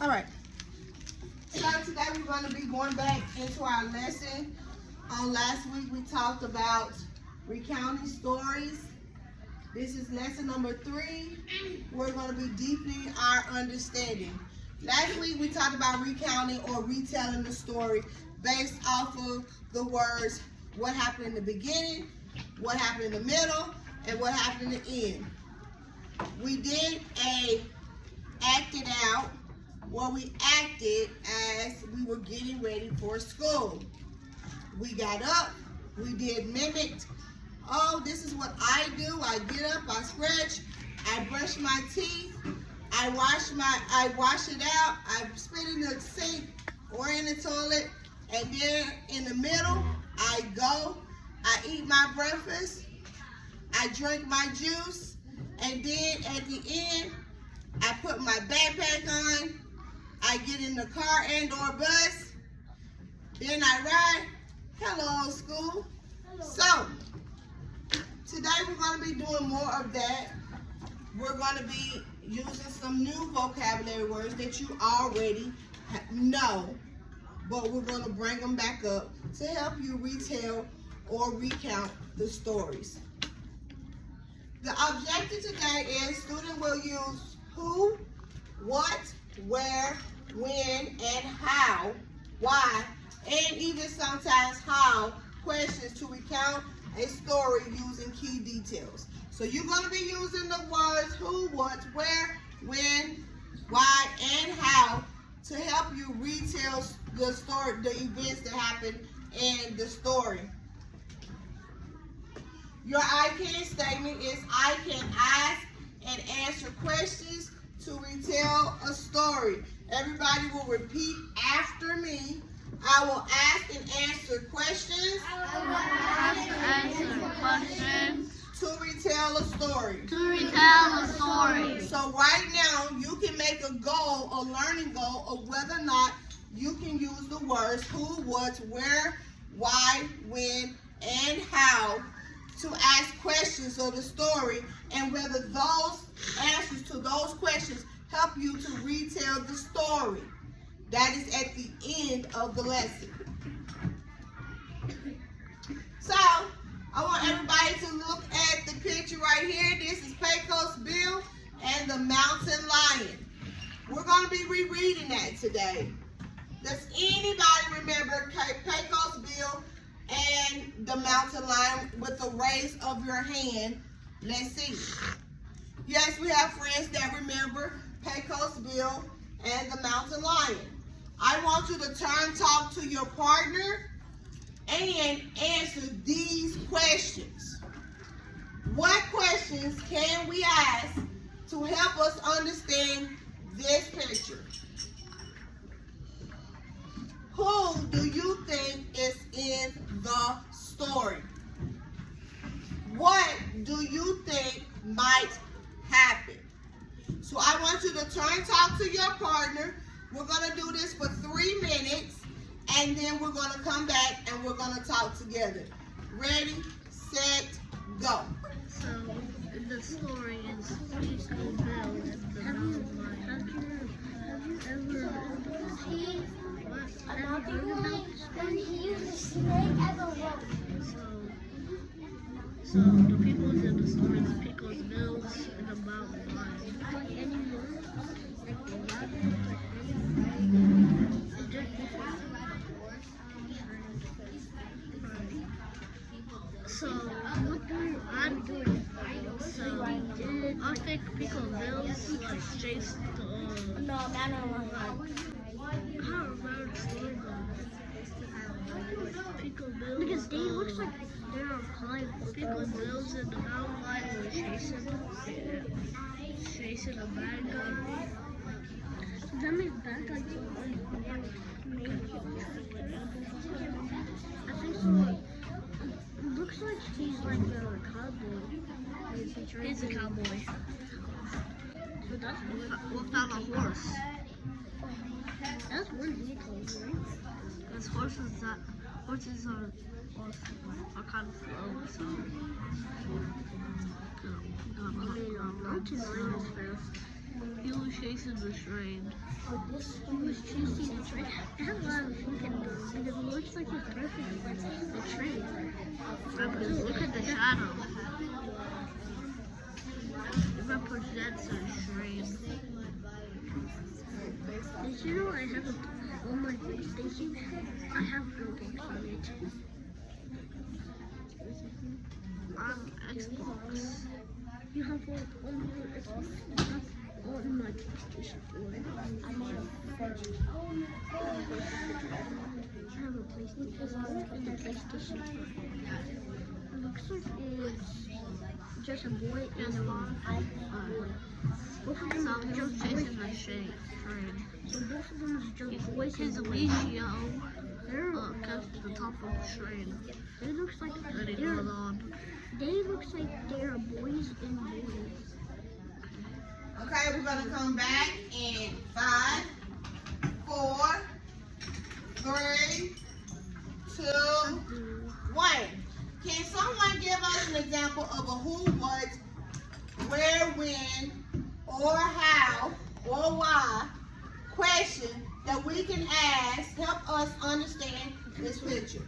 All right. So today we're going to be going back into our lesson. On last week we talked about recounting stories. This is lesson number 3. We're going to be deepening our understanding. Last week we talked about recounting or retelling the story based off of the words what happened in the beginning, what happened in the middle, and what happened in the end. We did a acted out where we acted as we were getting ready for school. We got up, we did mimicked. Oh, this is what I do. I get up, I stretch, I brush my teeth, I wash it out, I spit in the sink or in the toilet, and then in the middle, I go, I eat my breakfast, I drink my juice, and then at the end, I put my backpack on, I get in the car and or bus, then I ride. Hello, school. Hello. So, today we're going to be doing more of that. We're going to be using some new vocabulary words that you already know, but we're going to bring them back up to help you retell or recount the stories. The objective today is student will use who, what, where, when, and how, why, and even sometimes how questions to recount a story using key details. So you're going to be using the words who, what, where, when, why, and how to help you retell the story, the events that happened in the story. Your I can statement is I can ask and answer questions to retell a story. Everybody will repeat after me. I will ask and answer questions. To retell a story. So right now, you can make a goal, a learning goal, of whether or not you can use the words who, what, where, why, when, and how to ask questions of the story, and whether those answers to those questions help you to retell the story. That is at the end of the lesson. So, I want everybody to look at the picture right here. This is Pecos Bill and the Mountain Lion. We're going to be rereading that today. Does anybody remember Pecos Bill and the Mountain Lion with the raise of your hand? Let's see. Yes, we have friends that remember Pecos Bill and the Mountain Lion. I want you to talk to your partner and answer these questions. What questions can we ask to help us understand this picture? Who do you think is in the story? What do you think might happen? So I want you to talk to your partner. We're going to do this for 3 minutes, and then we're going to come back and we're going to talk together. Ready, set, go. So, the story is Pecos Bill and the Mountain Lion. Have you ever when he used a snake as a rope. So the people in the story is Pecos Bill and the Mountain Lion. So, what do I do? So, I think Pecos Bill's like chased the No, I don't remember the story though. Pecos Bill because they looks like they're on climb. Pecos Bill's and the Mountain Lion were chasing a bad guy. So that makes bad guys I think so. It looks like he's like a cowboy. He's a cowboy. So that's Without a horse. That's one vehicle, right? Because horses are kind of slow, so. Mountain lion is fast. He was chasing the train. He was chasing the train. I have a lot of thinking because it looks like he's perfect with the train. Because look at the shadow. It represents a train. Did you know I have on my PlayStation? I have Roblox on it. On Xbox. You have one on your Xbox? I have on my PlayStation 4. I have a PlayStation 4 and a PlayStation 4. It looks like it's just a boy and a boy. Both of them are just Chasing boys. the train. So both of them are just boys. His Alicia gets to the top of the train. They looks like Then he goes on. they looks like they're boys and boys. Okay, we're gonna come back in 5, 4, 3, 2, 1. Can someone give us an example of a who, what, where, when, or how, or why question that we can ask, help us understand this picture?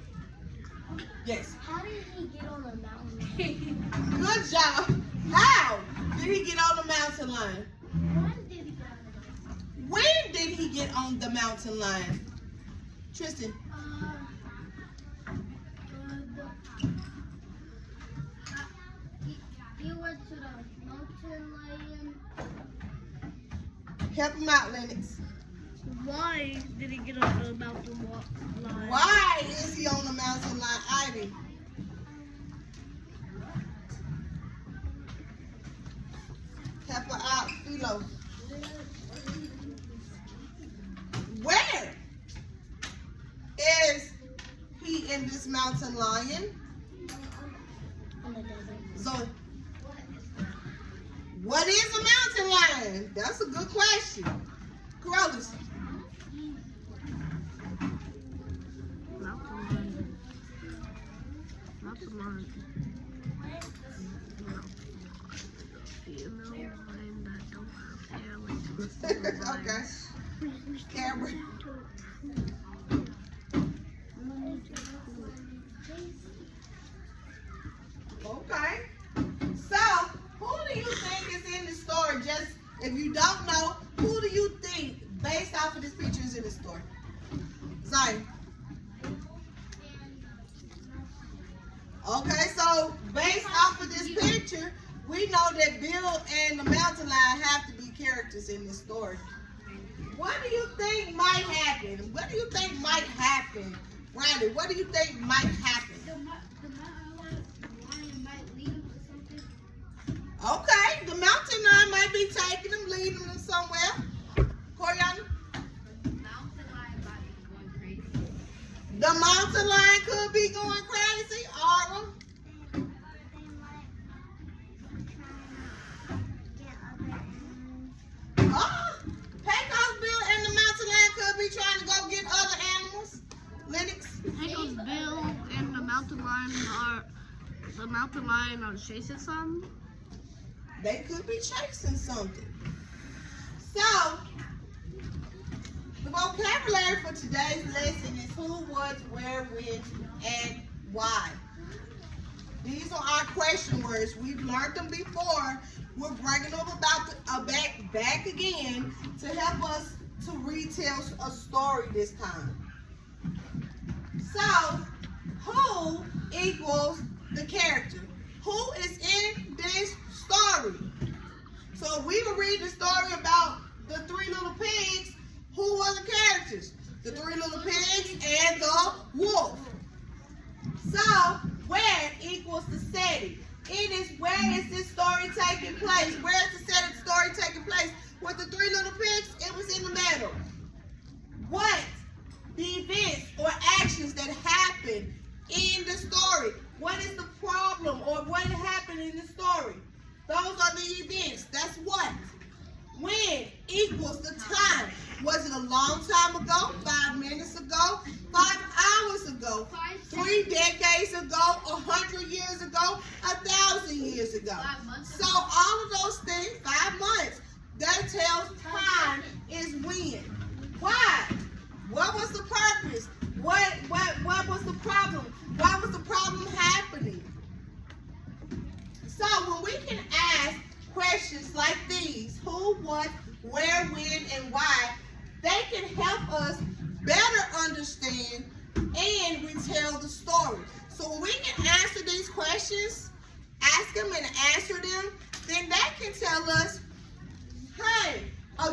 Yes. How did he get on the mountain? Good job. How did he get on the mountain line? When did he get on the mountain line? Tristan. He went to the mountain lion. Help him out, Lennox. Why did he get on the mountain line? Why is he on the mountain line, Ivy? Help her out, Philo. Where is he in this mountain lion? On the desert. Zoe. What is a mountain lion? That's a good question. Corollas. Mountain lion. Mountain lion. Female lion that don't have hair like the female Okay. lions. Cameron. Okay. So, who do you think is in the story? Just if you don't know, who do you think, based off of this picture, is in the story? Zion. Okay, so based off of this picture, we know that Bill and the mountain lion have to be characters in this story. What do you think might happen? What do you think might happen? Riley, what do you think might happen? The lion might lead him to something. Okay, the mountain lion might be taking them, leading them somewhere. Coriana? The mountain lion could be going crazy. Aura? Pecos Bill and the mountain lion could be trying to go get other animals. Lennox? Pecos Bill and the mountain lion are chasing something. They could be chasing something. So, the vocabulary for today's lesson is who, what, where, when, and why. These are our question words. We've learned them before. We're bringing them back again to help us to retell a story this time. So, who equals the character? Who is in this story? So we will read the story about the 3 little pigs. Who were the characters? The 3 little pigs and the wolf. So where equals the setting? It is where is this story taking place? Where is the setting story taking place? With the 3 little pigs, it was in the middle. What the events or actions that happened in the story? What is the problem or what happened in the story? Those are the events. That's what. When equals the time. Was it a long time ago? 5 minutes ago? 5 hours ago? 3 decades ago? 100 years ago? 1,000 years ago? 5 months So all of those things, 5 months, that tells questions like these, who, what, where, when, and why, they can help us better understand and retell the story. So when we can answer these questions, ask them and answer them, then that can tell us, hey,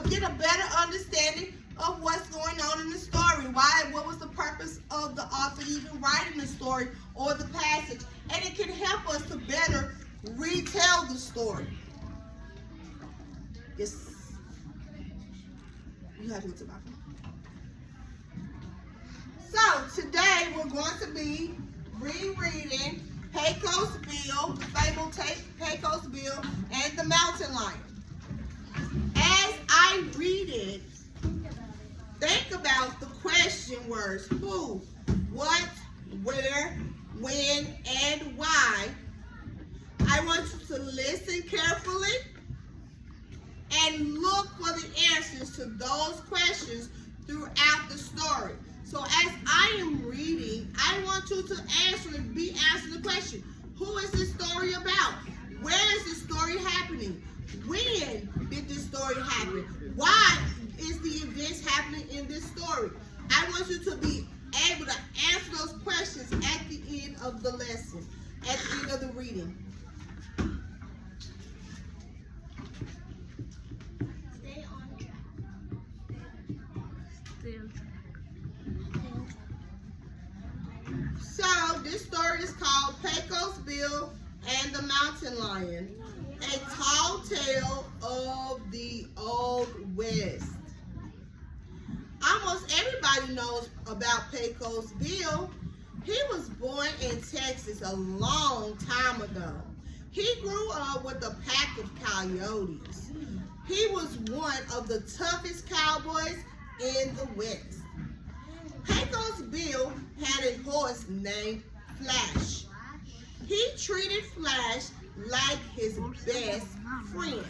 get a better understanding of what's going on in the story. What was the purpose of the author even writing the story or the passage? And it can help us to better retell the story. Yes. You have to go to my phone. So today we're going to be rereading Pecos Bill, the fable Pecos Bill, and the Mountain Lion. As I read it, think about the question words: who, what, where, when, and why. I want you to listen carefully and look for the answers to those questions throughout the story. So as I am reading, I want you to answering the question. Who is this story about? Where is this story happening? When did this story happen? Why is the events happening in this story? I want you to be able to answer those questions at the end of the lesson, at the end of the reading. Stay on track. So this story is called Pecos Bill and the Mountain Lion, a tall tale of the Old West. Almost everybody knows about Pecos Bill. He was born in Texas a long time ago. He grew up with a pack of coyotes. He was one of the toughest cowboys in the West. Pecos Bill had a horse named Flash. He treated Flash like his best friend.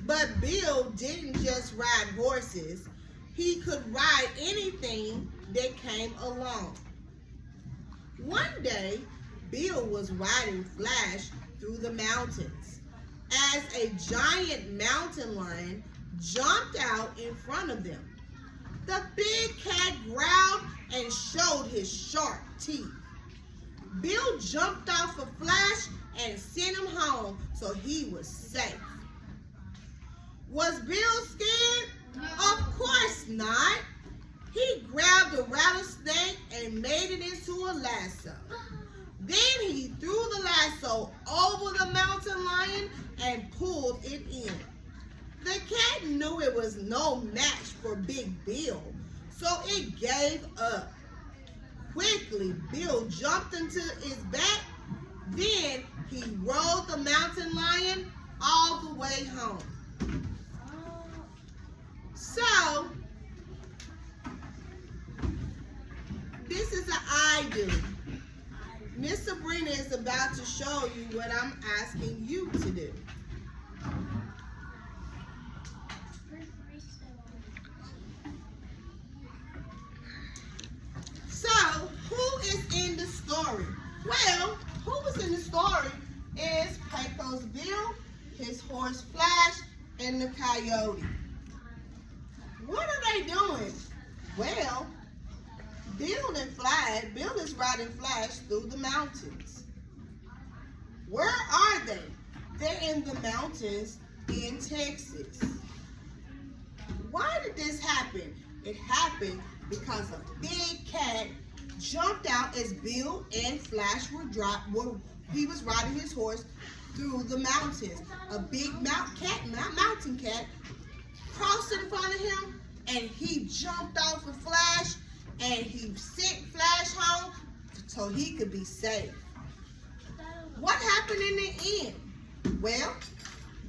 But Bill didn't just ride horses. He could ride anything that came along. One day, Bill was riding Flash through the mountains as a giant mountain lion jumped out in front of them. The big cat growled and showed his sharp teeth. Bill jumped off of Flash and sent him home so he was safe. Was Bill scared? Of course not. He grabbed a rattlesnake and made it into a lasso. Then he threw the lasso over the mountain lion and pulled it in. The cat knew it was no match for Big Bill, so it gave up. Quickly, Bill jumped into his back. Then he rode the mountain lion all the way home. So, this is an I do. Miss Sabrina is about to show you what I'm asking you to do. So, who is in the story? Well, who was in the story is Pecos Bill, his horse Flash, and the coyote. What are they doing? Well, Bill is riding Flash through the mountains. Where are they? They're in the mountains in Texas. Why did this happen? It happened because a big cat jumped out as Bill and Flash he was riding his horse through the mountains. A big mountain cat crossed in front of him, and he jumped off of Flash, and he sent Flash home so he could be safe. What happened in the end? Well,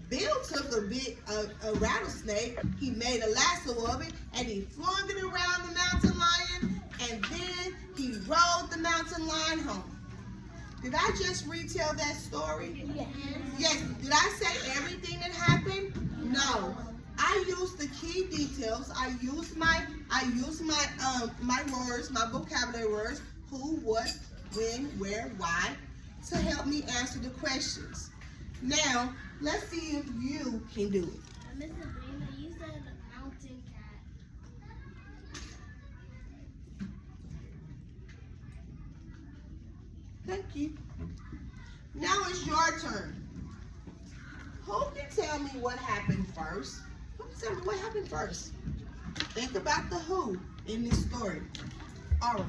Bill took a rattlesnake, he made a lasso of it, and he flung it around the mountain lion, and then he rode the mountain lion home. Did I just retell that story? Yes. Yes. Did I say everything that happened? No. I used the key details. I used my words, my vocabulary words, who, what, when, where, why, to help me answer the questions. Now, Let's see if you can do it. Mrs. Sabrina, you said mountain cat. Thank you. Now it's your turn. Who can tell me what happened first? Who can tell me what happened first? Think about the who in this story. All right.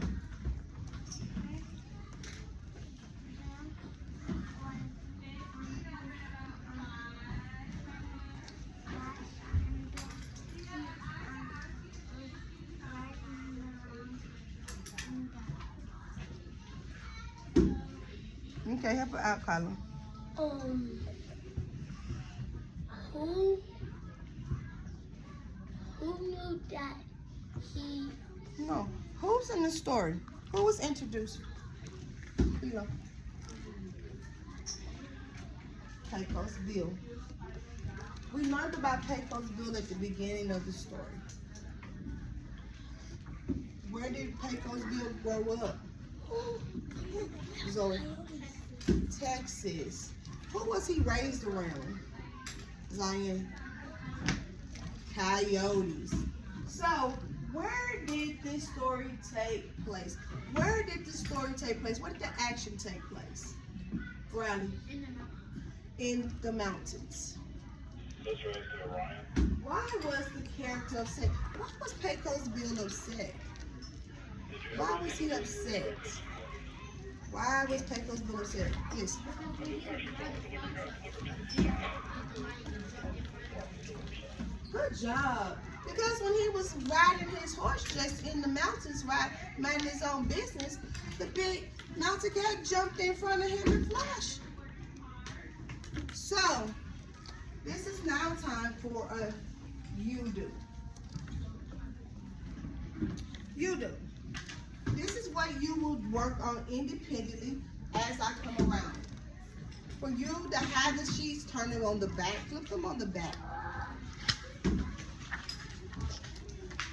Okay, help her out, Colin. Who knew that he No. Who's in the story? Who was introduced? You know. Pecos Bill. We learned about Pecos Bill at the beginning of the story. Where did Pecos Bill grow up? So, Texas. Who was he raised around? Zion. Coyotes. So, where did this story take place? Where did the story take place? Where did the action take place? Riley? In the mountains. Why was the character upset? Why was Pecos Bill upset? Why was he upset? Why was Pecos Bill upset? Yes. Good job. Because when he was riding his horse just in the mountains, minding his own business, the big mountain cat jumped in front of him and flashed. So, this is now time for a you do. You do. This is what you will work on independently as I come around. For you to have the sheets, turn them on the back, flip them on the back.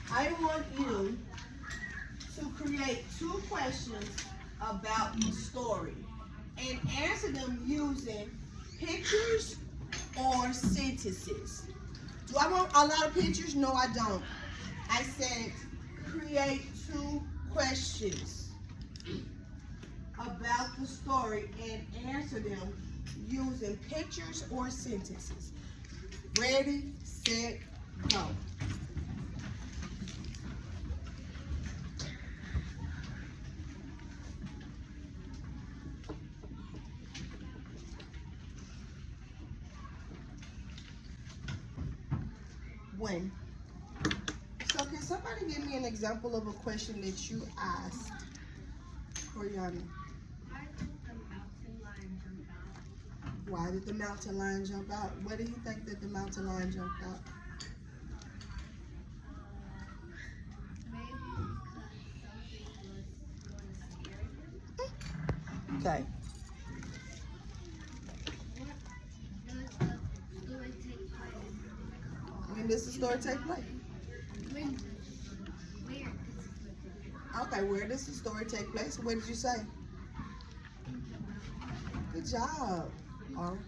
I want you to create 2 questions about the story and answer them using pictures or sentences. Do I want a lot of pictures? No, I don't. I said create 2 questions about the story and answer them using pictures or sentences. Ready, set, go. When? So can somebody give me an example of a question that you asked for Yana? Why did the mountain lion jump out? Why do you think that the mountain lion jumped out? Okay. When does the story take place? Okay, where does the story take place? What did you say? Good job. All right.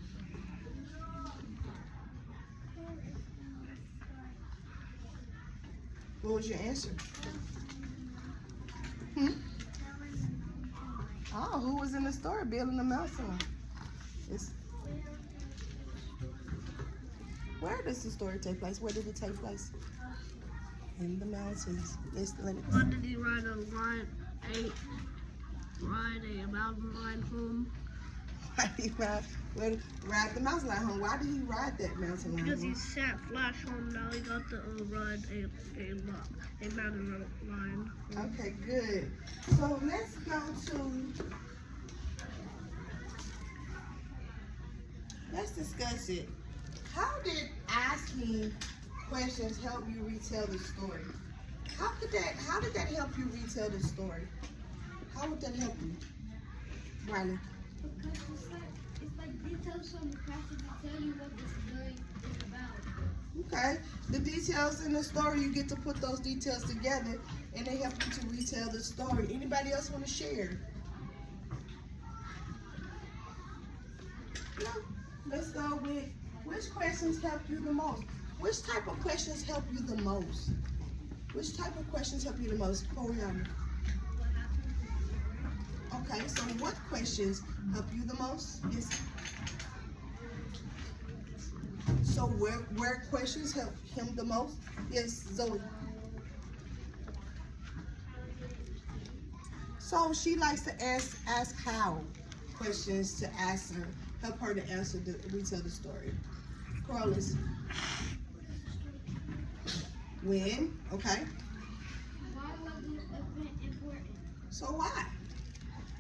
What was your answer? Oh, who was in the story building the mountain? Where does the story take place? Where did it take place? In the mountains. Yes, Lennox. Why did he ride a mountain lion home? Why did he ride the mountain lion home? Why did he ride that mountain lion Because home? he sat Flash home, now he got to ride a mountain lion home. Okay, good. So let's go to, let's discuss it. How did asking questions help you retell the story? How did that help you retell the story? How would that help you? Riley? Because it's like details from the passage to tell you what the story is about. Okay. The details in the story, you get to put those details together and they help you to retell the story. Anybody else want to share? No? Let's go with Which questions help you the most? Which type of questions help you the most? Which type of questions help you the most? Coriana. Okay, so what questions help you the most? Yes. So where questions help him the most? Yes, Zoe. So she likes to ask how questions to answer, help her to answer retell the story. Corollas. When? Okay. Why was this event important? So why?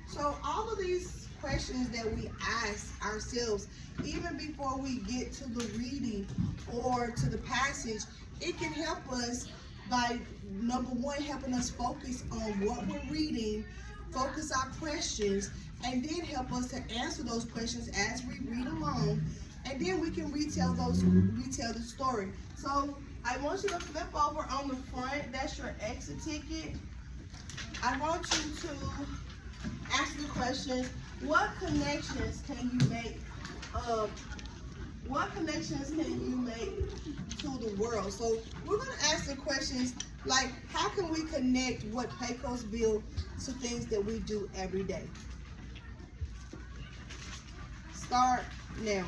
So all of these questions that we ask ourselves, even before we get to the reading or to the passage, it can help us by, number one, helping us focus on what we're reading, focus our questions, and then help us to answer those questions as we read along, and then we can retell the story. So I want you to flip over on the front. That's your exit ticket. I want you to ask the question, what connections can you make to the world? So we're going to ask the questions like, how can we connect what Pecos build to things that we do every day? Start now.